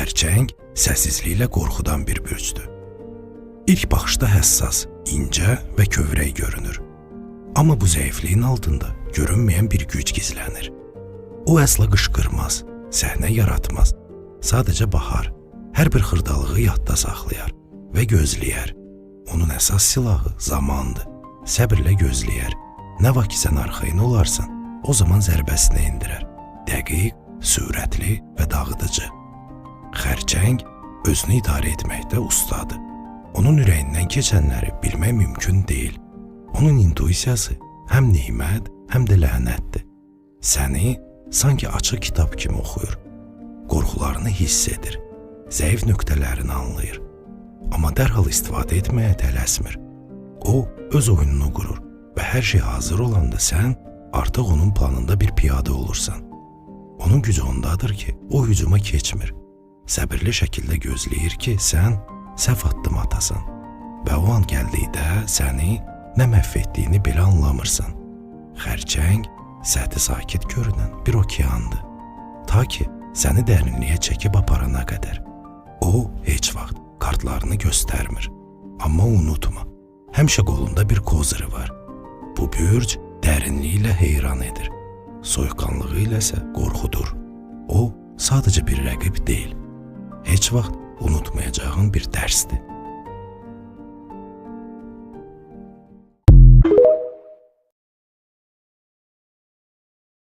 Xərçəng səssizliklə qorxudan bir bürcdür. İlk baxışda həssas, incə və kövrək görünür. Amma bu zəifliyin altında görünməyən bir güc gizlənir. O əsla qışqırmaz, səhnə yaratmaz. Sadəcə baxar, hər bir xırdalığı yadda saxlayar və gözləyər. Onun əsas silahı zamandır. Səbirlə gözləyər. Nə vaxt ki sən arxayın olarsan, o zaman zərbəsini endirər. Dəqiq, sürətli və dağıdıcı. Xərçəng özünü idarə etməkdə ustadır. Onun ürəyindən keçənləri bilmək mümkün deyil. Onun intuisiyası həm nimət, həm də lənətdir. Səni sanki açıq kitab kimi oxuyur. Qorxularını hiss edir. Zəif nöqtələrini anlayır. Amma dərhal istifadə etməyə tələsmir. O, öz oyununu qurur və hər şey hazır olanda sən artıq onun planında bir piyada olursan. Onun gücü ondadır ki, o hücuma keçmir. Səbirli şəkildə gözləyir ki, sən səhv addım atasan və o an gəldikdə səni nə məhv etdiyini belə anlamırsan. Xərçəng səthi sakit görünən bir okeandır. Ta ki, səni dərinliyə çəkib aparana qədər. O, heç vaxt kartlarını göstərmir. Amma unutma, həmişə qolunda bir koziri var. Bu bürc dərinliyi ilə heyran edir. Soyuqqanlığı ilə isə qorxudur. O, sadəcə bir rəqib deyil. Heç vaxt unutmayacağın bir dərsdir.